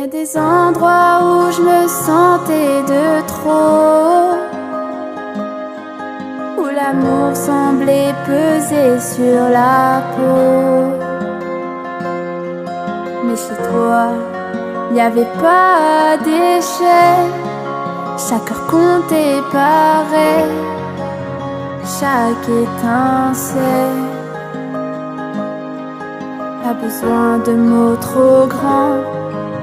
a des endroits où je me sentais de trop, où l'amour semblait peser sur la peau. Mais chez toi, y avait pas d'échelle, chaque heure comptait pareil, chaque étincelle. Pas besoin de mots trop grands,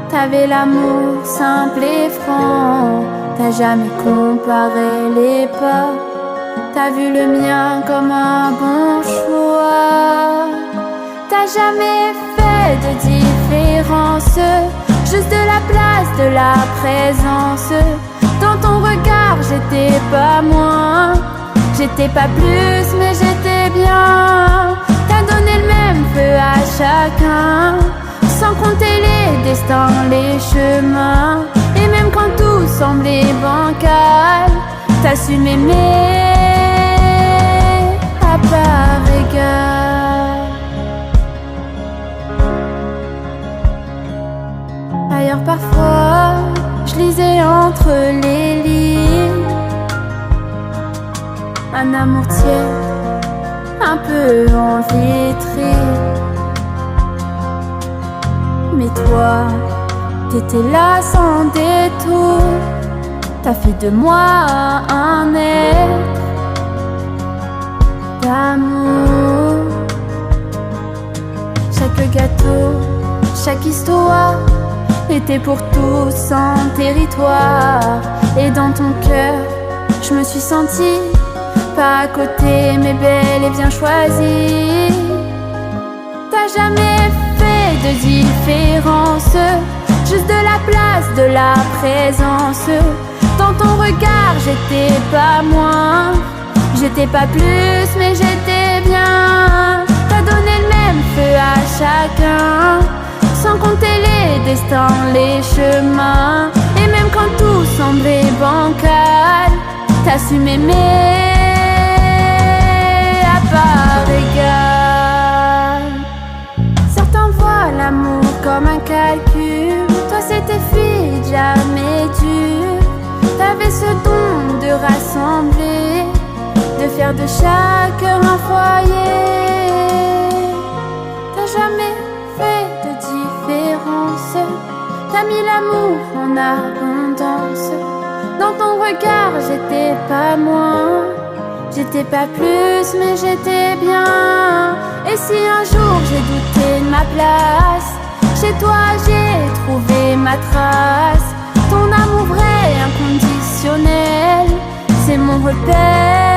t'avais l'amour simple et franc. T'as jamais comparé les pas, t'as vu le mien comme un bon choix. T'as jamais fait de différence, juste de la place, de la présence. Dans ton regard j'étais pas moins, j'étais pas plus mais j'étais bien. T'as donné le même feu à chacun, sans compter les destins, les chemins. Et même quand tout semblait bancal, t'as su m'aimer à part égale. Ailleurs parfois, je lisais entre les lignes un amour tiède, un peu en vitrine. Mais toi, t'étais là sans détour, t'as fait de moi un être d'amour. Chaque gâteau, chaque histoire était pour tous un territoire. Et dans ton cœur, je me suis sentie pas à côté, mais belle et bien choisie. T'as jamais fait de différence, juste de la place, de la présence. Dans ton regard, j'étais pas moins, j'étais pas plus, mais j'étais bien. T'as donné le même feu à chacun, sans compter les destins, les chemins. Et même quand tout semblait bancal, t'as su m'aimer à part égale. Certains voient l'amour comme un calcul, toi c'était fluide, jamais dur. T'avais ce don de rassembler, de faire de chaque heure un foyer. T'as jamais fait de différence, t'as mis l'amour en abondance. Dans ton regard j'étais pas moins, j'étais pas plus mais j'étais bien. Et si un jour j'ai douté de ma place, chez toi j'ai trouvé ma trace. Ton amour vrai, inconditionnel, c'est mon repère.